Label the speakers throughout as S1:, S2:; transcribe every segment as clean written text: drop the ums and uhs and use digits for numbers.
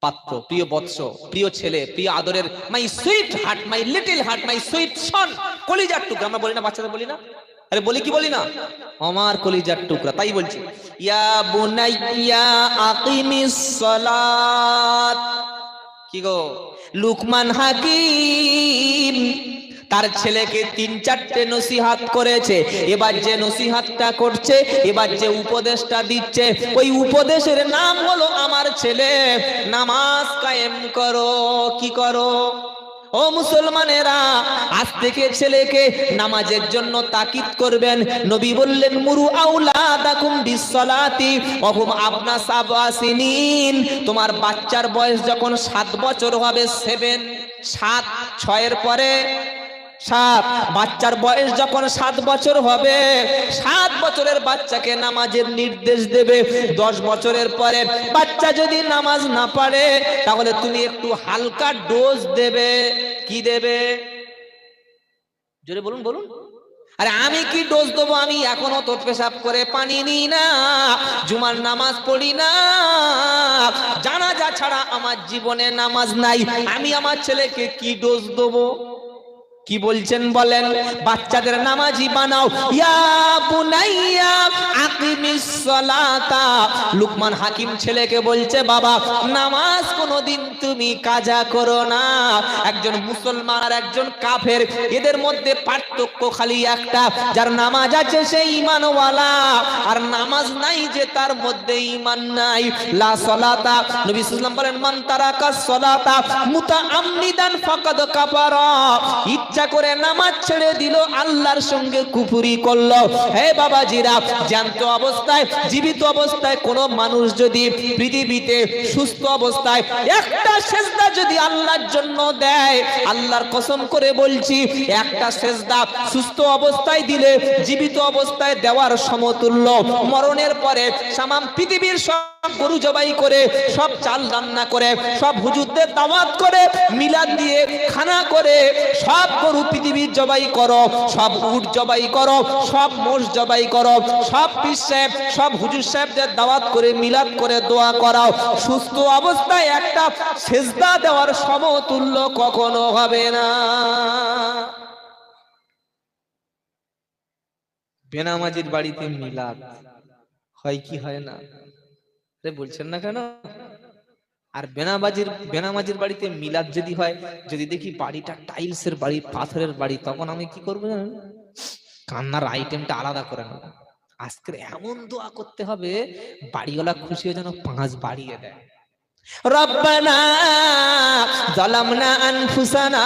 S1: পাত্র, প্রিয় বৎস, প্রিয় ছেলে, প্রিয় আদরের, my sweet heart, my little heart, my sweet son, কলিজার টুকরা। আমরা বলি না, বাচ্চাদের বলি না? আরে বলি কি বলি না? আমার কলিজার টুকরা। তাই বলছি, ইয়া বুনাইয়া আকিমিস সালাত। কি গো, লুকমান হাকিম তার ছেলেকে 3-4টে নসিহত করেছে। এবার যে নসিহতটা করছে, এবার যে উপদেশটা দিচ্ছে, ওই উপদেশের নাম হলো, আমার ছেলে নামাজ কায়েম করো। কি করো? ও মুসলমানেরা, আজ থেকে ছেলেকে নামাজের জন্য তাকিদ করবেন। নবী বললেন, মুরু আউলাদাকুম বিসসালাতি ওয়া হুম আবনা সাবআ সিনিন। তোমার বাচ্চার বয়স যখন 7 বছর হবে, 7 6 পরে 7, বাচ্চার বয়স যখন 7 বছর হবে, 7 বছরের বাচ্চাকে নামাজের নির্দেশ দেবে। 10 বছরের পরে বাচ্চা যদি নামাজ না পড়ে, তাহলে তুমি একটু হালকা ডোজ দেবে। কি দেবে? জোরে বলুন, বলুন। আরে আমি কি ডোজ দেবো? আমি এখনো তো পেশাব করে পানি নিই না, জুমার নামাজ পড়ি না, জানাজা ছাড়া আমার জীবনে নামাজ নাই। আমি আমার ছেলেকে কি ডোজ দেবো? কি বলছেন বলেন? বাচ্চাদের নামাজি বানাও। ইয়া বুনাইয়া আকিমিস সালাতা। লুকমান হাকিম ছেলেকে বলছে, বাবা নামাজ কোনোদিন তুমি কাজা করো না। একজন মুসলমান আর একজন কাফের, এদের মধ্যে পার্থক্য খালি একটা, যার নামাজ আছে সে ঈমানওয়ালা, আর নামাজ নাই যে তার মধ্যে ঈমান নাই। লা সালাতা, নবী সাল্লাল্লাহু আলাইহি ওয়াসাল্লাম বলেন, মান তারাকাস সালাতা মুতাআম্মিদান ফাকাদ কাফারা। ইচ্ছা করে নামাজ ছেড়ে দিল, আল্লাহর সঙ্গে কুফরি করলো। হে বাবাজিরা, জ্যান্ত অবস্থায়, জীবিত অবস্থায় কোন মানুষ যদি পৃথিবীতে সুস্থ অবস্থায় একটা সেজদা যদি আল্লাহর জন্য দেয়, আল্লাহর কসম করে বলছি, একটা সেজদা সুস্থ অবস্থায় দিলে জীবিত অবস্থায় দেওয়ার সমতুল্য। মরণের পরে সামাম পৃথিবীর সব গরু জবাই করে, সব চাল রান্না করে, সব হুজুরদের দাওয়াত করে, মিলাদ দিয়ে খানা করে, সব গরু পৃথিবীর জবাই করো, সব উট জবাই করো, সব মোষ জবাই করো, সব পীর সাহেব, সব হুজুর সাহেবদের দাওয়াত করে, মিলাদ করে, দোয়া করাও, সুস্থ অবস্থায় একটা সেজদা দেওয়ার সমতুল্য কখনো হবে না। বেনামাজির বাড়িতে মিলাদ হয় কি হয় না? বলছেন না কেন? আর বেনামাজির বাড়িতে মিলাদ যদি হয়, যদি দেখি বাড়িটা টাইলসের বাড়ি, পাথরের বাড়ি, তখন আমি কি করবো জানেন? কান্নার আইটেমটা আলাদা করে নেব। আজকে এমন দোয়া করতে হবে, বাড়িওয়ালা খুশি হয়ে যেন 5 বাড়িয়ে দেয়। রব্বানা যালামনা আনফুসানা।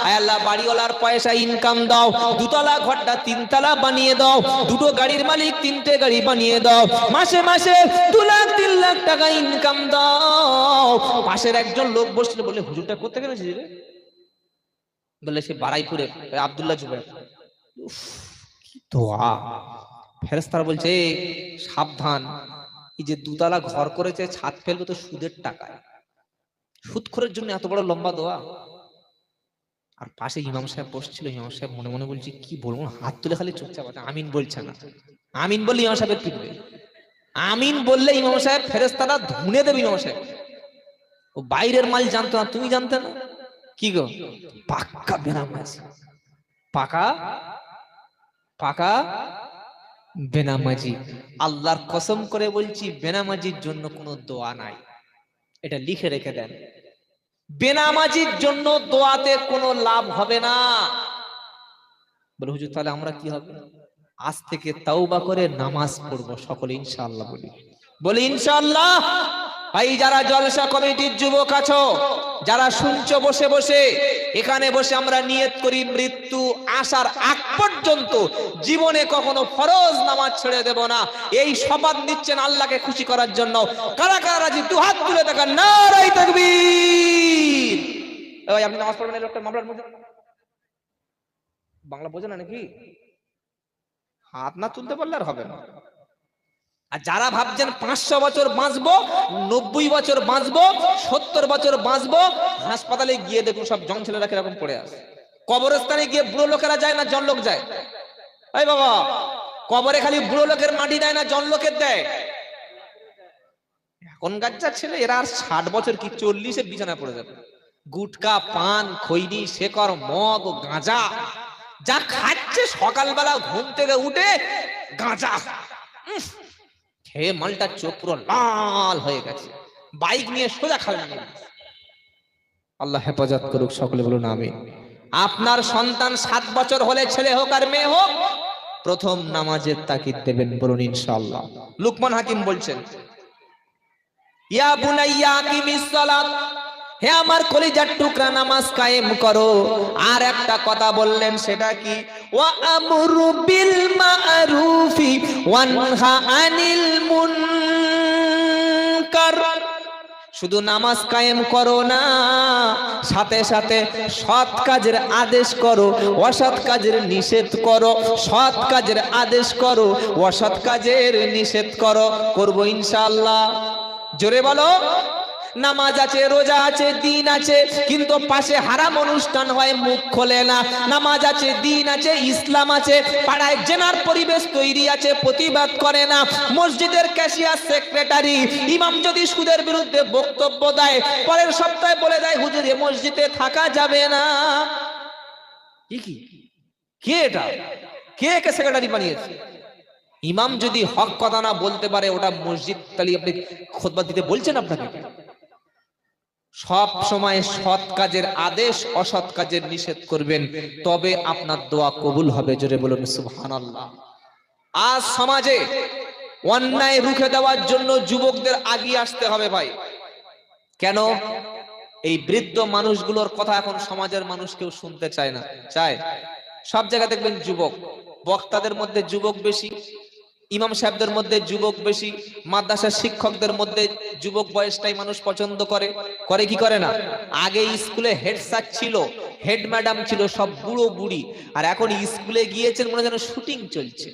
S1: আয় আল্লাহ, বাড়িওয়ালার পয়সা ইনকাম দাও, 2 তলা ঘরটা 3 তলা বানিয়ে দাও, 2টো গাড়ির মালিক 3টে গাড়ি বানিয়ে দাও, মাসে মাসে 2 লাখ 3 লাখ টাকা ইনকাম দাও। পাশের একজন লোক বসছিল, বলে হুজুরটা কোথা থেকে এসেছিস রে? বলে সে বারাইপুরে, আব্দুল্লাহ জুবাইর। উফ, কি দোয়া! ফেরেশতারা বলছে, সাবধান, এই যে 2 তলা ঘর করেছে, ছাদ ফেলবে তো সুদের টাকায়। সুদখোরের জন্য এত বড় লম্বা দোয়া। আর পাশে ইমাম সাহেব বসছিল, ইমাম সাহেব মনে মনে বলছে, কি বলবো, হাত তুলে খালি চুপচাপ আছে, আমিন বলছে না। আমিন বললে ইমাম সাহেবের পিটবে, আমিন বললে ইমাম সাহেব, ফেরেশতারা ধুনে দেবে ইমাম সাহেব। ও বাইরের মাল জানতো না, তুমি জানতে না? কি গো, পাক্কা বেনামাজি, পাকা পাকা বেনামাজি। আল্লাহর কসম করে বলছি, বেনামাজির জন্য কোনো দোয়া নাই, এটা লিখে রেখে দেন। বেনামাজির জন্য দোয়াতে কোনো লাভ হবে না। বলে হুজুর, তাহলে আমরা কি হবে? আজ থেকে তাওবা করে নামাজ পড়বো সকলে, ইনশাআল্লাহ। বলি ইনশাআল্লাহ। ভাই, যারা জলসা কমিটির যুবক আছো, যারা শুনছো বসে বসে, এখানে বসে আমরা নিয়ত করি, মৃত্যু আসার আগ পর্যন্ত জীবনে কখনো ফরজ নামাজ ছেড়ে দেব না। এই শপথ নিচ্ছেন আল্লাহকে খুশি করার জন্য। কারা কারা রাজি? 2 হাত তুলে দেখান, নারায়ে তাকবীর। ওই আপনি নামাজ পড়বেন, এই লোকটা মামলার মধ্যে বাংলা বোঝে না নাকি? হাত না তুলতে পারলে আর হবে না। আর যারা ভাবছেন 500 বছর বাঁচবো, 90 বছর বাঁচবো, 70 বছর বাঁচবো, হাসপাতালে গিয়ে দেখুন সব জং ছেলেরা কিরকম পড়ে আছে। কবরস্থানে গিয়ে বুড়ো লোকেরা যায় না জন লোক যায়? এই বাবা, কবরে খালি বুড়ো লোকের মাটি দেয় না জন লোকের দেয়? কোন গাজ্জার ছেলে, এরা আর 60 বছর কি 40-এ বিছানায় পড়ে যাবে। গুটকা, পান, খৈনি, শেকর, মদ, গাঁজা যা খাচ্ছে, সকালবেলা ঘুম থেকে উঠে গাঁজা খেয়ে মালটার চোখ পুরো লাল হয়ে গেছে, বাইক নিয়ে সোজা খাবে না। আল্লাহ হেফাজত করুক, সকলে বলুন আমিন। আপনার সন্তান 7 বছর হলে, ছেলে হোক আর মেয়ে হোক, প্রথম নামাজের তাকিদ দেবেন, বলুন ইনশাআল্লাহ। লুকমান হাকিম বলছেন, ইয়া বুনাইয়া আকিমিস সালাত, হে আমার কলিজার টুকরা, নামাজ কায়েম করো। আর একটা কথা বললেন, সেটা কি? ওয়া আমরু বিল মা'রুফি ওয়ানহা আনিল মুনকার। শুধু নামাজ কায়েম করো না, সাথে সাথে সৎ কাজের আদেশ করো, অসৎ কাজের নিষেধ করো। সৎ কাজের আদেশ করো, অসৎ কাজের নিষেধ করো। করবো ইনশাআল্লাহ। জোরে বলো। নামাজ আছে, রোজা আছে, দিন আছে, কিন্তু পাশে হারাম অনুষ্ঠান হয়, মুখ খোলে না। নামাজ আছে, দিন আছে, ইসলাম আছে, পাড়ায় জেনার পরিবেশ তৈরি আছে, প্রতিবাদ করে না। মসজিদের ক্যাশিয়ার, সেক্রেটারি, ইমাম যদি সুদের বিরুদ্ধে বক্তব্য দেয়, পরের সপ্তাহে বলে দেয়, হুজুর এ মসজিদে থাকা যাবে না। কি কে এটা? কে সেক্রেটারি বানিয়েছে? ইমাম যদি হক কথা না বলতে পারে, ওটা মসজিদ তাহলে আপনি খুতবা দিতে বলছেন? আপনাকে সব সময় সৎ কাজের আদেশ, অসৎ কাজের নিষেধ করবেন, তবে আপনার দোয়া কবুল হবে। জোরে বলুন সুবহানাল্লাহ। আজ সমাজে অন্যায় রুখে দেওয়ার জন্য যুবকদের আগিয়ে আসতে হবে ভাই। কেন? এই বৃদ্ধ মানুষগুলোর কথা এখন সমাজের মানুষ কেউ শুনতে চায় না। চায়? সব জায়গায় দেখবেন যুবক, বক্তাদের মধ্যে যুবক বেশি, ইমাম সাহেবদের মধ্যে যুবক বেশি, মাদ্রাসার শিক্ষকদের মধ্যে যুবক বয়সটাই মানুষ পছন্দ করে। করে কি করে না? আগে স্কুলে হেড স্যার ছিল, হেড ম্যাডাম ছিল, সব বুড়ো বুড়ি। আর এখন স্কুলে গিয়েছেন মনে যেন শুটিং চলছে।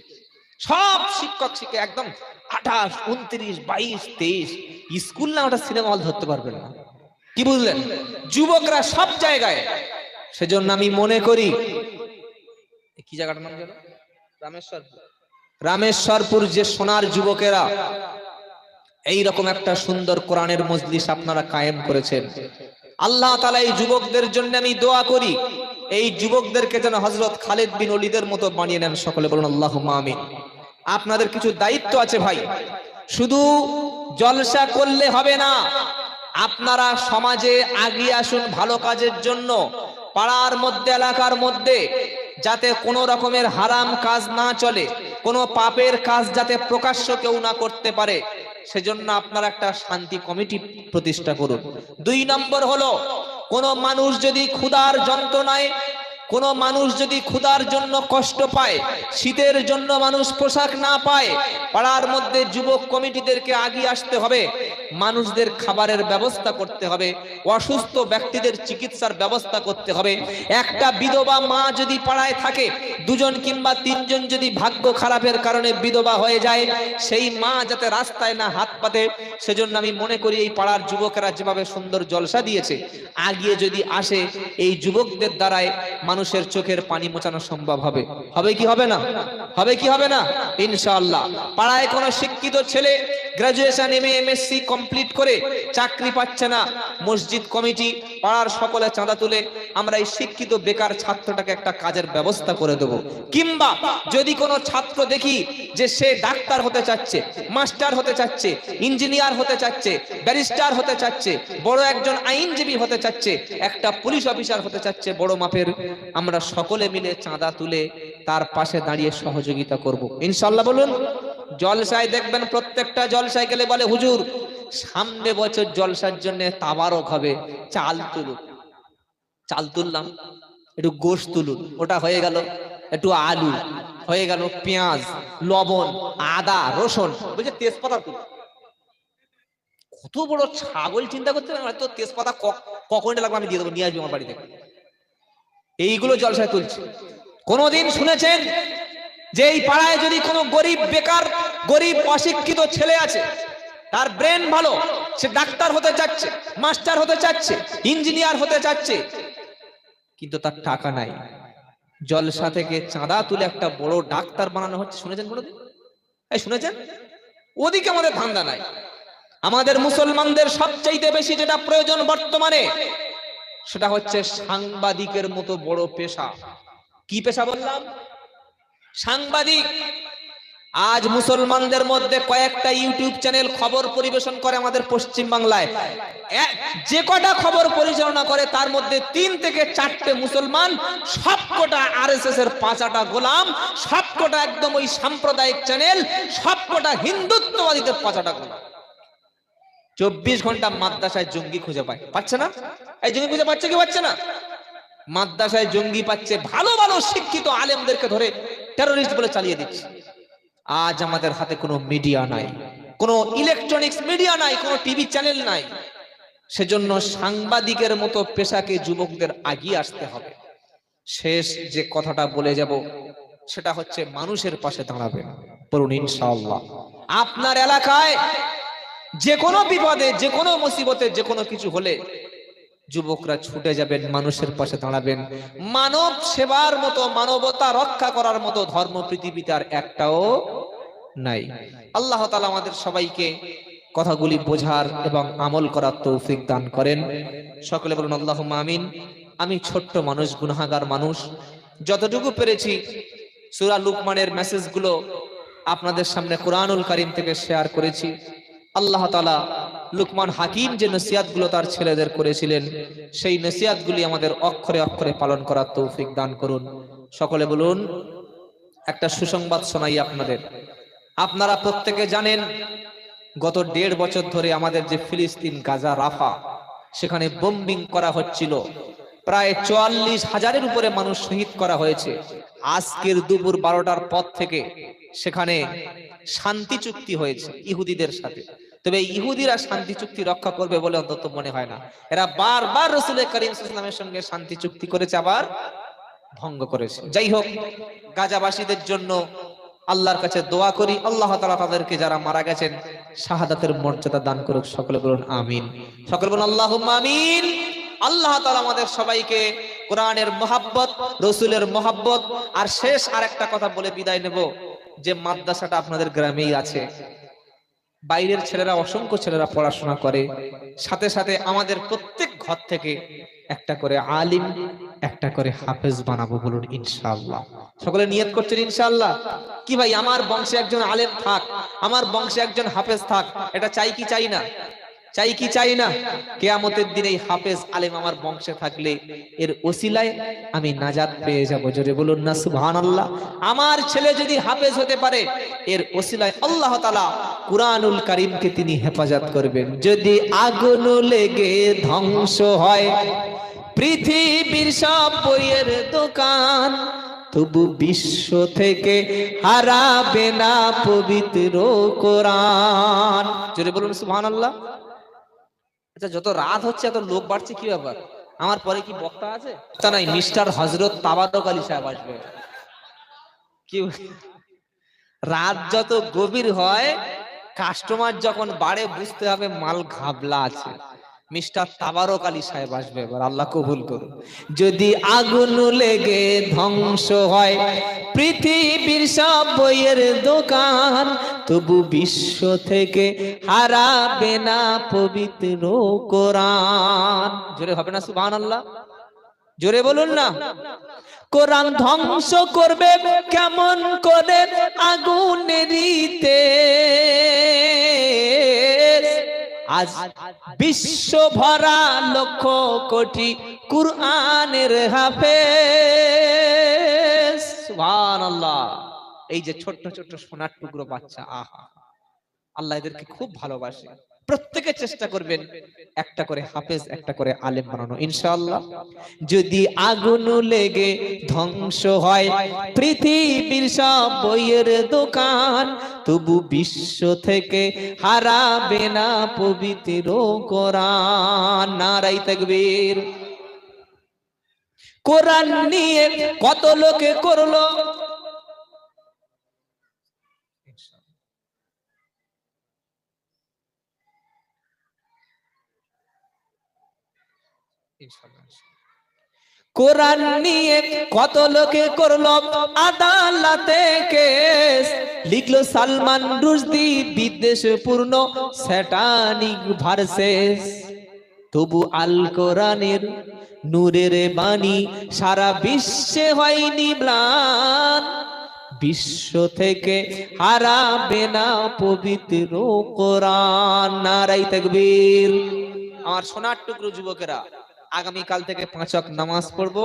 S1: সব শিক্ষক শিক্ষক একদম 28, 29, 22, 23। স্কুল না, ওটা সিনেমা হল ধরতে পারবেন না। কি বুঝলেন? যুবকরা সব জায়গায়। সেজন্য আমি মনে করি, কি জায়গাটার নাম যেন? রামেশ্বরপুর যে সোনার যুবকেরা এইরকম একটা সুন্দর কোরআনের মজলিস আপনারা কায়েম করেছেন, আল্লাহ তাআলা এই যুবকদের জন্য আমি দোয়া করি, এই যুবকদেরকে যেন হযরত খালিদ বিন ওলীদের মতো বানিয়ে নেন। সকলে বলুন আল্লাহুম্মা আমিন। আপনাদের কিছু দায়িত্ব আছে ভাই, শুধু জলসা করলে হবে না। আপনারা সমাজে আগিয়ে আসুন ভালো কাজের জন্য। পাড়ার মধ্যে, এলাকার মধ্যে যাতে কোনো রকমের হারাম কাজ না চলে, কোনো পাপের কাজ যাতে প্রকাশ্য কেউ না করতে পারে, সেজন্য আপনারা একটা শান্তি কমিটি প্রতিষ্ঠা করুন। 2 নম্বর হলো, কোনো মানুষ যদি ক্ষুধার যন্ত্রণায়, কোনো মানুষ যদি ক্ষুধার জন্য কষ্ট পায়, শীতের জন্য মানুষ পোশাক না পায়, পাড়ার মধ্যে যুবক কমিটিদেরকে আগিয়ে আসতে হবে, মানুষদের খাবারের ব্যবস্থা করতে হবে, অসুস্থ ব্যক্তিদের চিকিৎসার ব্যবস্থা করতে হবে। একটা বিধবা মা যদি পাড়ায় থাকে, 2 জন কিংবা 3 জন যদি ভাগ্য খারাপের কারণে বিধবা হয়ে যায়, সেই মা যাতে রাস্তায় না হাত পাতে, সেজন্য আমি মনে করি এই পাড়ার যুবকেরা যেভাবে সুন্দর জলসা দিয়েছে, আগিয়ে যদি আসে, এই যুবকদের দ্বারাই মানুষের চোখের পানি মোছানো সম্ভব হবে। হবে কি হবে না? হবে কি হবে না? ইনশাআল্লাহ। পাড়ায় কোনো শিক্ষিত ছেলে গ্রাজুয়েশন, এমএ, এমএসসি কমপ্লিট করে চাকরি পাচ্ছে না, মসজিদ কমিটি, পাড়ার সকলে চাঁদা তুলে আমরা এই শিক্ষিত বেকার ছাত্রটাকে একটা কাজের ব্যবস্থা করে দেব। কিংবা যদি কোনো ছাত্র দেখি যে সে ডাক্তার হতে চাচ্ছে, মাস্টার হতে চাচ্ছে, ইঞ্জিনিয়ার হতে চাচ্ছে, ব্যারিস্টার হতে চাচ্ছে, বড় একজন আইনজীবী হতে চাচ্ছে, একটা পুলিশ অফিসার হতে চাচ্ছে বড় মাপের, আমরা সকলে মিলে চাঁদা তুলে তার পাশে দাঁড়িয়ে সহযোগিতা করব ইনশাআল্লাহ। বলুন। জলসায় দেখবেন, প্রত্যেকটা জলসায় গেলে বলে, হুজুর সামনে বছর জলসার জন্য তাবারক হবে, চাল তুলুন। চাল তুললাম, একটু গোশত তুলুন, ওটা হয়ে গেল, একটু আলু হয়ে গেল, পেঁয়াজ, লবণ, আদা, রসুন, বুঝে তেজপাতা তুলুন। কত বড় ছাগল চিন্তা করতে পারেন, হয়তো তেজপাতা কখন লাগবে আমি দিয়ে দেবো, নিয়ে আসবি আমার বাড়ি থেকে। এইগুলো জলসায় তুলছে। কোনদিন শুনেছেন যে এই পাড়ায় যদি কোনো গরিব বেকার, গরিব অশিক্ষিত ছেলে আছে, তার ব্রেন ভালো, সে ডাক্তার হতে চাচ্ছে, মাস্টার হতে চাচ্ছে, ইঞ্জিনিয়ার হতে চাচ্ছে, কিন্তু তার টাকা নাই, জলসা থেকে চাঁদা তুলে একটা বড় ডাক্তার বানানো হচ্ছে? শুনেছেন কোনোদিন? এই শুনেছেন? ওদিকে আমাদের ধান্দা নাই। আমাদের মুসলমানদের সবচাইতে বেশি যেটা প্রয়োজন বর্তমানে সেটা হচ্ছে সাংবাদিকের মতো বড় পেশা। কি পেশা বললাম? সাংবাদিক। আজ মুসলমানদের মধ্যে কয়েকটা ইউটিউব চ্যানেল খবর পরিবেশন করে আমাদের পশ্চিম বাংলায়। যে কটা খবর পরিচালনা করে তার মধ্যে 3 থেকে 4টে মুসলমান, সবকটা আরএসএস এর 5টা গোলাম, সবকটা একদম ওই সাম্প্রদায়িক চ্যানেল, সবকটা হিন্দুত্ববাদীদের 5টা গোলাম। 24 ঘন্টা মাদ্রাসায় জঙ্গি খুঁজে পায়, পাচ্ছে না? এই জঙ্গি খুঁজে পাচ্ছে কি পাচ্ছে না? মাদ্রাসায় জঙ্গি পাচ্ছে, ভালো ভালো শিক্ষিত আলেমদেরকে ধরে টেররিস্ট বলে চালিয়ে দিচ্ছে। আজ আমাদের হাতে কোনো মিডিয়া নাই, কোনো ইলেকট্রনিক্স মিডিয়া নাই, কোনো টিভি চ্যানেল নাই। সেজন্য সাংবাদিকের মতো পেশাকে যুবকদের আগিয়ে আসতে হবে। শেষ যে কথাটা বলে যাব সেটা হচ্ছে মানুষের পাশে দাঁড়াবেন। বলুন ইনশাআল্লাহ। আপনার এলাকায় যে কোনো বিপদে, যে কোনো মুসিবতে, যে কোনো কিছু হলে যুবকরা ছুটে যাবেন, মানুষের পাশে দাঁড়াবেন। মানব সেবার মতো, মানবতা রক্ষা করার মতো ধর্ম পৃথিবীতে আর একটাও নাই। আল্লাহ তাআলা আমাদের সবাইকে কথাগুলি বোঝার এবং আমল করার তৌফিক দান করেন। সকলে বলুন আল্লাহুম্মা আমিন। আমি ছোট্ট মানুষ, গুনাহগার মানুষ, যতটুকু পেরেছি সূরা লুকমানের মেসেজগুলো আপনাদের সামনে কোরআনুল কারীম থেকে শেয়ার করেছি। আল্লাহ তাআলা লুকমান হাকিম যে নসিহতগুলো তার ছেলেদের করেছিলেন, সেই নসিহতগুলি আমাদের অক্ষরে অক্ষরে পালন করার তৌফিক দান করুন। সকলে বলুন। একটা সুসংবাদ শোনাই আপনাদের। আপনারা প্রত্যেকে জানেন গত 1.5 বছর ধরে আমাদের যে ফিলিস্তিন, গাজা, রাফা, সেখানে বোম্বিং করা হচ্ছিল। প্রায় 44,000-এর উপরে মানুষ শহীদ করা হয়েছে। আজকের দুপুর 12টার পর থেকে সেখানে শান্তি চুক্তি হয়েছে ইহুদিদের সাথে। তবে ইহুদিরা শান্তি চুক্তি রক্ষা করবে বলে অন্তত মনে হয় না। এরা বারবার রাসূল করিম সাল্লাল্লাহু আলাইহি ওয়াসাল্লামের সঙ্গে শান্তি চুক্তি করেছে, আবার ভঙ্গ করেছে। যাই হোক, গাজাবাসীদের জন্য আল্লাহর কাছে দোয়া করি, আল্লাহ তাআলা তাদেরকে যারা মারা গেছেন শাহাদাতের মর্যাদা দান করুক। সকলে বলুন আমিন। সকলে বলুন আল্লাহুম্মা আমিন। আল্লাহ তাআলা আমাদের সবাইকে কোরআনের মহব্বত, রাসূলের মহব্বত। আর শেষ আরেকটা কথা বলে বিদায় নেব, যে মাদ্রাসাটা আপনাদের গ্রামেই আছে। বাইরের ছেলেরা, অসংখ্য ছেলেরা পড়াশোনা করে, সাথে সাথে আমাদের প্রত্যেক ঘর থেকে একটা করে আলিম, একটা করে হাফেজ বানাবো। বলুন ইনশাআল্লাহ। সকলে নিয়ত করছেন ইনশাআল্লাহ? কি ভাই, আমার বংশে একজন আলেম থাক, আমার বংশে একজন হাফেজ থাক, এটা চাই কি চাই না? চাই কি চাই না? কিয়ামতের দিনে এই হাফেজ আলেম আমার বংশে থাকলে এর ওসিলায় আমি নাজাত পেয়ে যাব। জোরে বলুন না সুবহানাল্লাহ। আমার ছেলে যদি হাফেজ হতে পারে, এর ওসিলায় আল্লাহ তাআলা কুরআনুল কারীমকে তিনি হেফাজত করবেন। যদি আগুন লেগে ধ্বংস হয় পৃথিবীর সব বইয়ের দোকান, তবু বিশ্ব থেকে হারাবে না পবিত্র কোরআন। জোরে বলুন সুবহানাল্লাহ। আচ্ছা, যত রাত হচ্ছে এত লোক বাড়ছে, কি ব্যাপার? আমার পরে কি বক্তা আছে? তা নাই, মিস্টার হযরত তাবারক আলী সাহেব আসবে। কি রাত যত গভীর হয়, কাস্টমার যখন বাড়ে, বুঝতে হবে মাল ঘাবলা আছে। মিস্টার তাবারক আলী সাহেব আসবে এবার, আল্লাহ কবুল করুন। যদি আগুন লেগে ধ্বংস হয় পৃথিবীর সব বইয়ের দোকান, তবু বিশ্ব থেকে হারাবে না পবিত্র কোরআন। জোরে হবে না সুবহানাল্লাহ? জোরে বলুন না। কোরআন ধ্বংস করবে কেমন করে আগুনেরই তেজ। আজ বিশ্ব ভরা লক্ষ কোটি কুরআনের হাফেজ। সুবহানাল্লাহ। এই যে ছোট্ট ছোট্ট সোনার টুকরো বাচ্চা, আহা, আল্লাহ এদেরকে খুব ভালোবাসে। প্রত্যেকে চেষ্টা করবেন একটা করে হাফেজ, একটা করে আলেম বানানো ইনশাআল্লাহ। যদি আগুন লেগে ধ্বংস হয় পৃথিবীর সব বইয়ের দোকান, তবু বিশ্ব থেকে হারাবে না পবিত্র কোরআন। নারায়ে তাকবীর। কোরআন নিয়ে কত লোকে করলো কোরআন নিয়ে কত লোকে করলো আদালতে কেস। লিখলো সালমান রুশদি বিদ্বেষপূর্ণ স্যাটানিক ভার্সেস, তবু আল কোরআনের নূরের বাণী সারা বিশ্বে হয়নি ম্লান, বিশ্ব থেকে হারাবে না পবিত্র কোরআন। নারায়ে তাকবীর। আমার সোনার টুকরো যুবকেরা, আগামীকাল থেকে 5 ওয়াক্ত নামাজ পড়বো,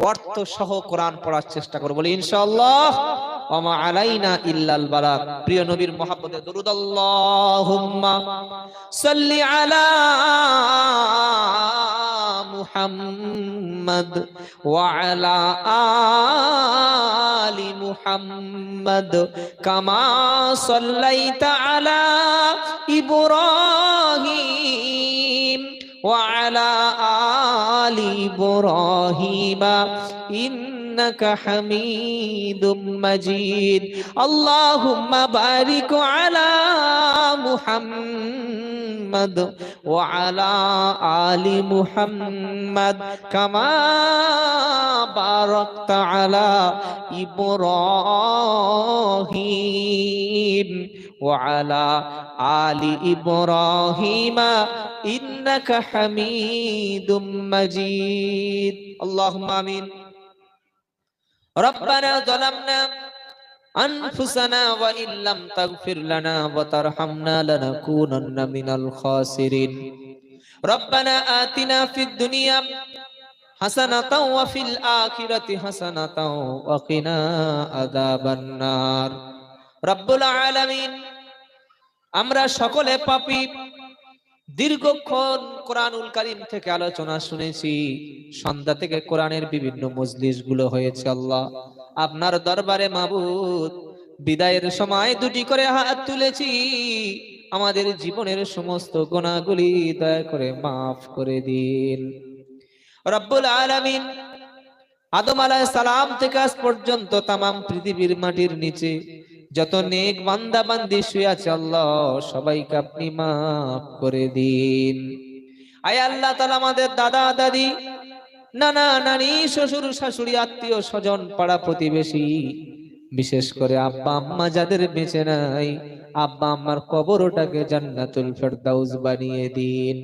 S1: অর্থ সহ কোরআন পড়ার চেষ্টা করবো, বলি ইনশাআল্লাহ। ওয়া মা আলাইনা ইল্লাল বালাগ। প্রিয় নবীর মহব্বতে দরুদ, আল্লাহুম্মা সাল্লি আলা মুহাম্মদ ওয়া আলা আলি মুহাম্মদ কামা সাল্লাইতা আলা ইব্রাহিম ওয়া আলা আলি ইব্রাহিম ইন্নাকা হামিদুম মাজিদ। আল্লাহুম্মা বারিক আলা মুহাম্মদ ওয়া আলা আলি মুহাম্মদ কামা বারাকতা আলা ইব্রাহিম ওয়া আলা আলি ইব্রাহিম ইন্নাকা হামিদুম মাজিদ। আল্লাহুম্মা আমিন। রব্বানা যালামনা আনফুসানা ওয়া ইল্লাম তাগফির লানা ওয়া তারহামনা লানাকুনান্না মিনাল খাসিরিন। রব্বানা আতিনা ফিদ দুনিয়া হাসানাতাও ওয়া ফিল আখিরাতি হাসানাতাও ওয়া কিনা আযাবান নার। রব্বুল আলামিন, আমরা সকলে পাপী, দীর্ঘক্ষণ কোরআনুল কারীম থেকে আলোচনা শুনেছি, সন্ধ্যা থেকে কোরআনের বিভিন্ন মজলিস গুলো হয়েছে। আল্লাহ, আপনার দরবারে মাবুদ, বিদায়ের সময় দুটি করে হাত তুলেছি, আমাদের জীবনের সমস্ত গুনাহগুলি দয়া করে মাফ করে দিন। রব্বুল আলামিন, আদম আলাইহিস সালাম থেকে আজ পর্যন্ত তামাম পৃথিবীর মাটির নিচে যত নেক বান্দা বান্দি শুয়ে আছে, আল্লাহ সবাইকে আপনি মাফ করে দিন। আয় আল্লাহ তাআলা, আমাদের দাদা দাদি, নানা নানি, শ্বশুর শাশুড়ি, আত্মীয় স্বজন, পাড়া প্রতিবেশী, বিশেষ করে আব্বা আম্মা যাদের বেঁচে নাই, আব্বা আম্মার কবরটাকে জান্নাতুল ফেরদাউস বানিয়ে দিন।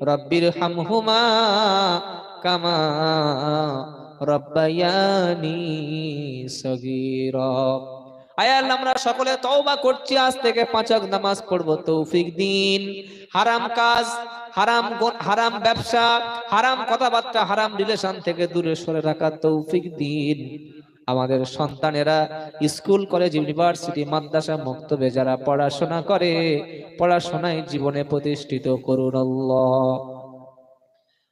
S1: রব্বির হামহুমা কামা রব্বায়ানি সগীরা। আয় আল্লাহ, আমরা সকলে তওবা করছি, আজ থেকে 5 ওয়াক্ত নামাজ পড়বো, তৌফিক দিন। হারাম কাজ, হারাম ব্যবসা, হারাম কথাবার্তা, হারাম রিলেশন থেকে দূরে সরে রাখার তৌফিক দিন। আমাদের সন্তানেরা স্কুল, কলেজ, ইউনিভার্সিটি, মাদ্রাসা, মক্তবে যারা পড়াশোনা করে, পড়াশোনায় জীবনে প্রতিষ্ঠিত করুন আল্লাহ।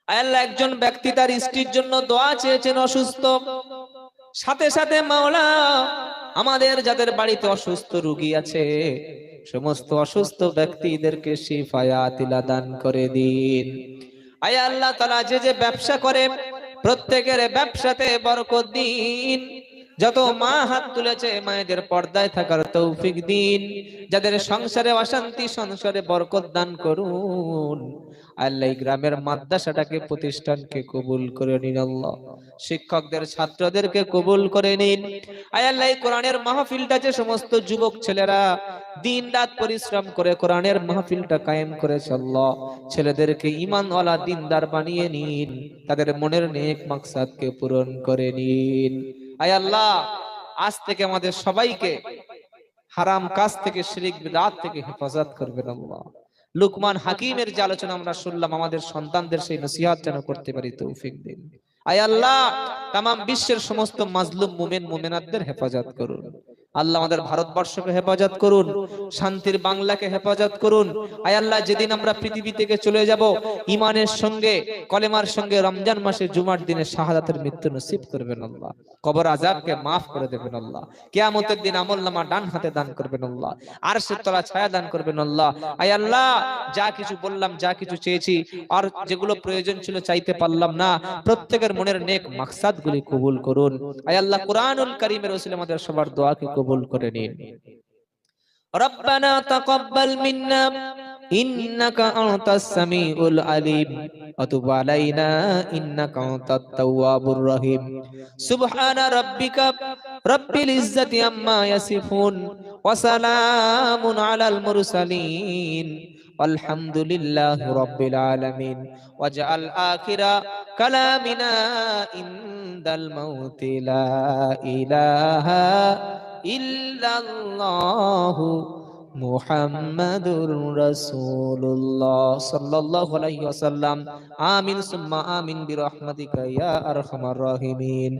S1: আয় আল্লাহ, একজন ব্যক্তি তার স্ত্রীর জন্য দোয়া চেয়েছেন, অসুস্থ, সাথে সাথে মাওলা আমাদের যাদের বাড়িতে অসুস্থ রোগী আছে, সমস্ত অসুস্থ ব্যক্তিদেরকে শিফায়াতিলা দান করে দিন। আয় আল্লাহ তাআলা, যে যে ব্যবসা করে প্রত্যেকের ব্যবসাতে বরকত দিন। যত মা হাত তুলেছে, মায়েদের পর্দায় থাকার তৌফিক দিন। যাদের সংসারে অশান্তি, সংসারে বরকত দান করুন। আল্লাহ, গ্রামের মাদ্রাসাটাকে, প্রতিষ্ঠানকে কবুল করে নিন আল্লাহ। শিক্ষকদের, ছাত্রদেরকে কবুল করে নিন। আয় আল্লাহ, কোরআনের মাহফিলটা যে সমস্ত যুবক ছেলেরা দিন রাত পরিশ্রম করে কোরআনের মাহফিলটা কায়েম করেছে, আল্লাহ ছেলেদেরকে ঈমানওয়ালা দিনদার বানিয়ে নিন। তাদের মনের নেক মাকসাদকে পূরণ করে নিন। আয় আল্লাহ, আজ থেকে আমাদের সবাইকে হারাম কাজ থেকে, শিরক বিদআত থেকে হেফাজত করবেন আল্লাহ। লুকমান হাকিমের যে আলোচনা আমরা শুনলাম, আমাদের সন্তানদের সেই নসিহত যেন করতে পারি, তৌফিক দিন। আয় আল্লাহ, তামাম বিশ্বের সমস্ত মাজলুম মুমিন মুমিনাতদের হেফাজত করুন আল্লাহ। আমাদের ভারতবর্ষকে হেফাজত করুন, শান্তির বাংলাকে হেফাজত করুন। আয় আল্লাহ, যেদিন আমরা পৃথিবী থেকে চলে যাব, ঈমানের সঙ্গে, কলেমার সঙ্গে, রমজান মাসে জুমার দিনে শাহাদাতের মৃত্যু নসিব করবেন আল্লাহ। কবর আযাবকে মাফ করে দেবেন আল্লাহ। কিয়ামতের দিন আমলনামা ডান হাতে দান করবেন আল্লাহ। আরশের তলা ছায়া দান করবেন আল্লাহ। আয় আল্লাহ, যা কিছু বললাম, যা কিছু চেয়েছি, আর যেগুলো প্রয়োজন ছিল চাইতে পারলাম না, প্রত্যেকের মনের নেক মাকসাদগুলি কবুল করুন। আয় আল্লাহ, কুরআনুল কারীমের ওসিলায় আমাদের সবার দোয়াকে কবুল করে নিন। রব্বানা তাকাব্বাল মিন্না ইন্নাকা আনতাস সামিউল আলিম ওয়া তুব আলাইনা ইন্নাকা আনতাত তাওয়াবুর রহিম সুবহানা রাব্বিকা রাব্বিল ইজ্জাতি আম্মা ইয়াসিফুন ওয়া সালামুন আলাল মুরসালিন আলহামদুলিল্লাহি রাব্বিল আলামিন ওয়াজআল আখিরা কালামিনা ইনদাল মাউতি লা ইলাহা ইল্লাল্লাহু মুহাম্মাদুর রাসূলুল্লাহ সাল্লাল্লাহু আলাইহি ওয়াসাল্লাম আমিন সুম্মা আমিন বিরহমাতিকা ইয়া আরহামার রাহিমিন।